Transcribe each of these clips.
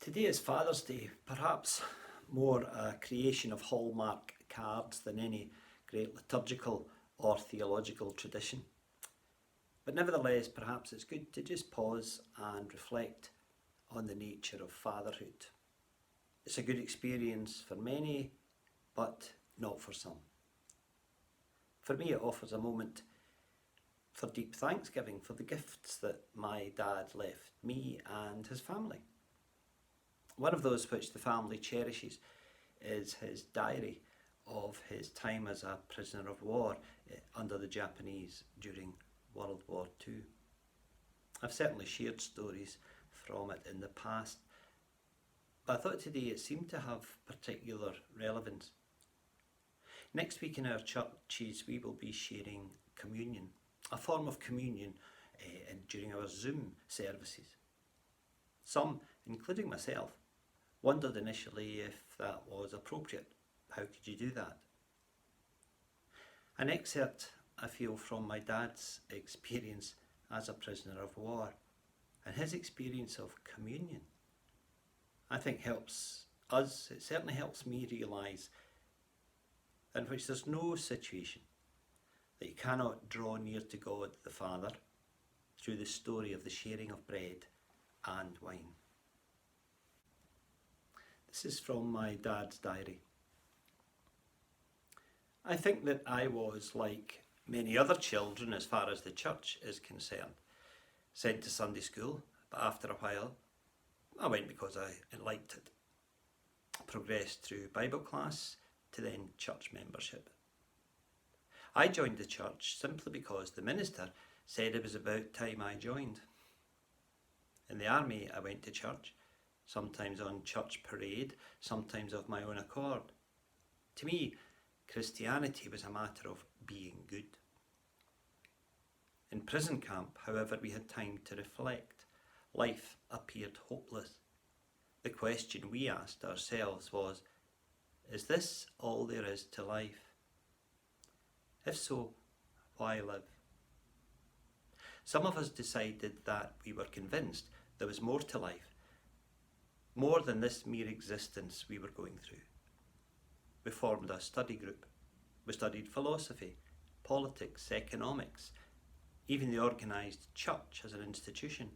Today is Father's Day, perhaps more a creation of hallmark cards than any great liturgical or theological tradition. But nevertheless, perhaps it's good to just pause and reflect on the nature of fatherhood. It's a good experience for many, but not for some. For me, it offers a moment for deep thanksgiving for the gifts that my dad left me and his family. One of those which the family cherishes is his diary of his time as a prisoner of war under the Japanese during World War II. I've certainly shared stories from it in the past, but I thought today it seemed to have particular relevance. Next week in our churches we will be sharing communion, a form of communion during our Zoom services. Some, including myself, wondered initially if that was appropriate. How could you do that? An excerpt, I feel, from my dad's experience as a prisoner of war and his experience of communion, I think helps us, it certainly helps me realise in which there's no situation that you cannot draw near to God the Father through the story of the sharing of bread and wine. This is from my dad's diary. I think that I was like many other children as far as the church is concerned, sent to Sunday school, but after a while I went because I liked it. Progressed through Bible class to then church membership. I joined the church simply because the minister said it was about time I joined. In the army I went to church, sometimes on church parade, sometimes of my own accord. To me, Christianity was a matter of being good. In prison camp, however, we had time to reflect. Life appeared hopeless. The question we asked ourselves was, is this all there is to life? If so, why live? Some of us decided that we were convinced there was more to life, more than this mere existence we were going through. We formed a study group. We studied philosophy, politics, economics, even the organised church as an institution,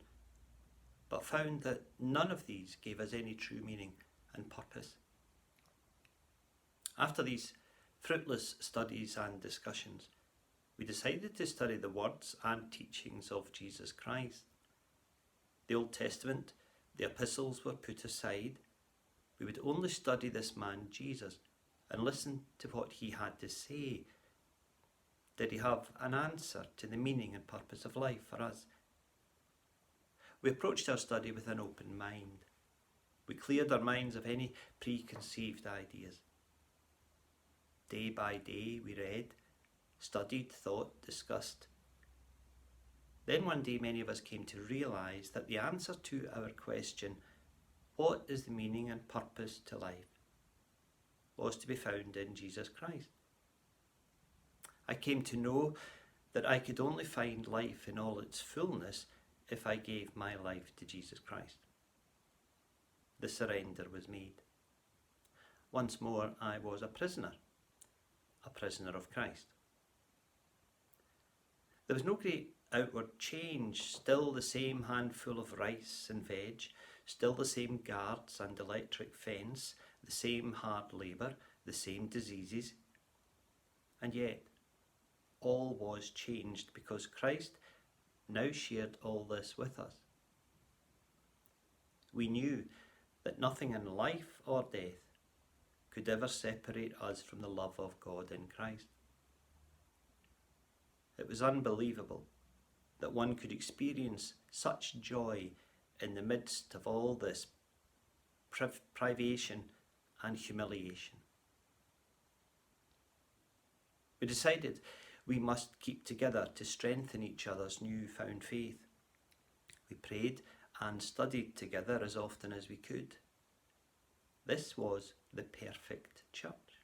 but found that none of these gave us any true meaning and purpose. After these fruitless studies and discussions, we decided to study the words and teachings of Jesus Christ. The Old Testament, the epistles were put aside. We would only study this man Jesus and listen to what he had to say. Did he have an answer to the meaning and purpose of life for us? We approached our study with an open mind. We cleared our minds of any preconceived ideas. Day by day we read, studied, thought, discussed. Then one day many of us came to realise that the answer to our question, what is the meaning and purpose to life, was to be found in Jesus Christ. I came to know that I could only find life in all its fullness if I gave my life to Jesus Christ. The surrender was made. Once more I was a prisoner of Christ. There was no great outward change, still the same handful of rice and veg, still the same guards and electric fence, the same hard labour, the same diseases. And yet, all was changed because Christ now shared all this with us. We knew that nothing in life or death could ever separate us from the love of God in Christ. It was unbelievable that one could experience such joy in the midst of all this privation and humiliation. We decided we must keep together to strengthen each other's newfound faith. We prayed and studied together as often as we could. This was the perfect church.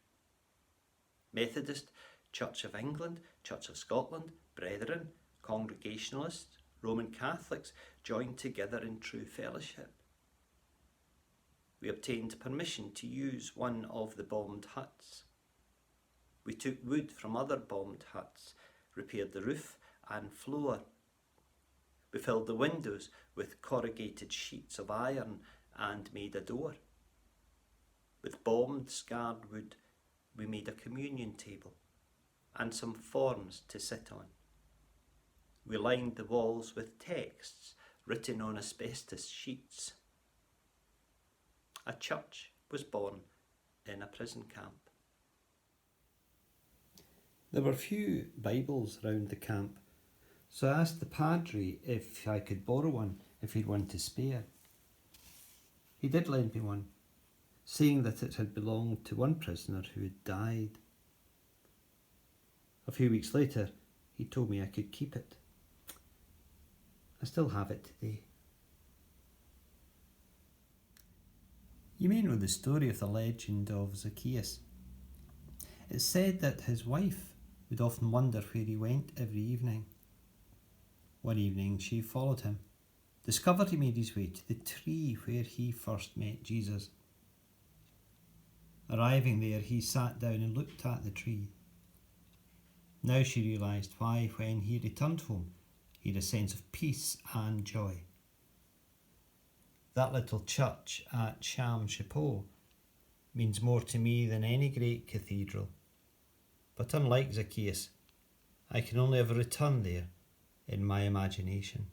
Methodist, Church of England, Church of Scotland, Brethren, Congregationalists, Roman Catholics joined together in true fellowship. we obtained permission to use one of the bombed huts. We took wood from other bombed huts, repaired the roof and floor. We filled the windows with corrugated sheets of iron and made a door. With bombed scarred wood, we made a communion table and some forms to sit on. We lined the walls with texts written on asbestos sheets. A church was born in a prison camp. There were few Bibles round the camp, so I asked the padre if I could borrow one if he'd one to spare. He did lend me one, saying that it had belonged to one prisoner who had died. A few weeks later, he told me I could keep it. I still have it today. You may know the story of the legend of Zacchaeus. It's said that his wife would often wonder where he went every evening. One evening she followed him, discovered he made his way to the tree where he first met Jesus. Arriving there, he sat down and looked at the tree. Now she realised why, when he returned home, he had a sense of peace and joy. That little church at Sham-Shapot means more to me than any great cathedral. But unlike Zacchaeus, I can only ever return there in my imagination.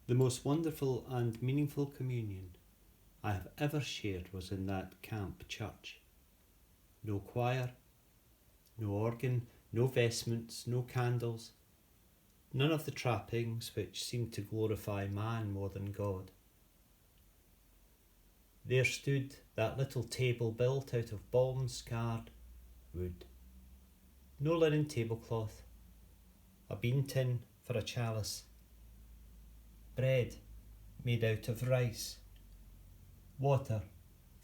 The most wonderful and meaningful communion I have ever shared was in that camp church. No choir, no organ, no vestments, no candles, none of the trappings which seem to glorify man more than God. There stood that little table built out of bomb-scarred wood. No linen tablecloth, a bean tin for a chalice, bread made out of rice, water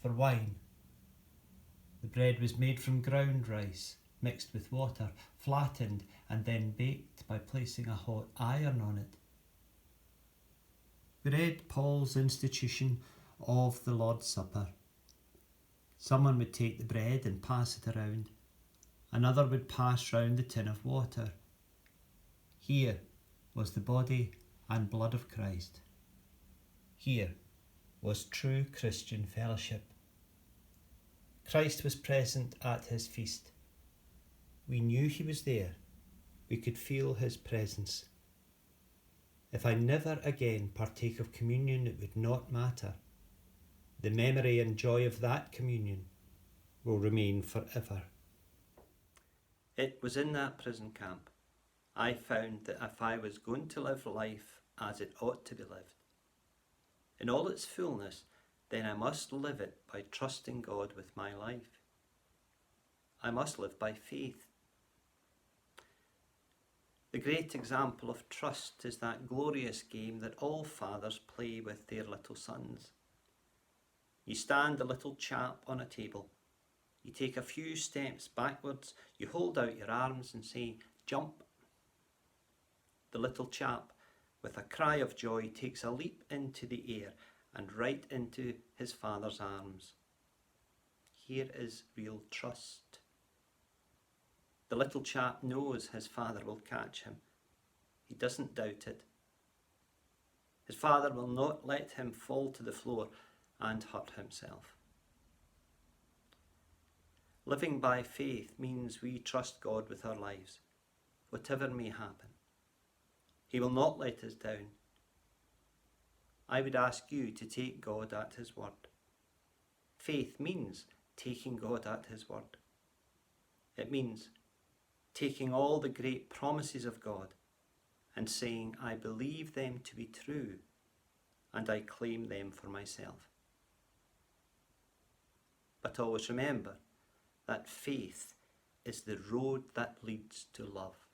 for wine. The bread was made from ground rice, mixed with water, flattened and then baked by placing a hot iron on it. We read Paul's institution of the Lord's Supper. Someone would take the bread and pass it around. Another would pass round the tin of water. Here was the body and blood of Christ. Here was true Christian fellowship. Christ was present at his feast. We knew he was there. We could feel his presence. If I never again partake of communion, it would not matter. The memory and joy of that communion will remain forever. It was in that prison camp I found that if I was going to live life as it ought to be lived, in all its fullness, then I must live it by trusting God with my life. I must live by faith. The great example of trust is that glorious game that all fathers play with their little sons. You stand a little chap on a table. You take a few steps backwards. You hold out your arms and say, "Jump." The little chap, with a cry of joy, takes a leap into the air and right into his father's arms. Here is real trust. The little chap knows his father will catch him. He doesn't doubt it. His father will not let him fall to the floor and hurt himself. Living by faith means we trust God with our lives, whatever may happen. He will not let us down. I would ask you to take God at his word. Faith means taking God at his word. It means taking all the great promises of God and saying, I believe them to be true and I claim them for myself. But always remember that faith is the road that leads to love.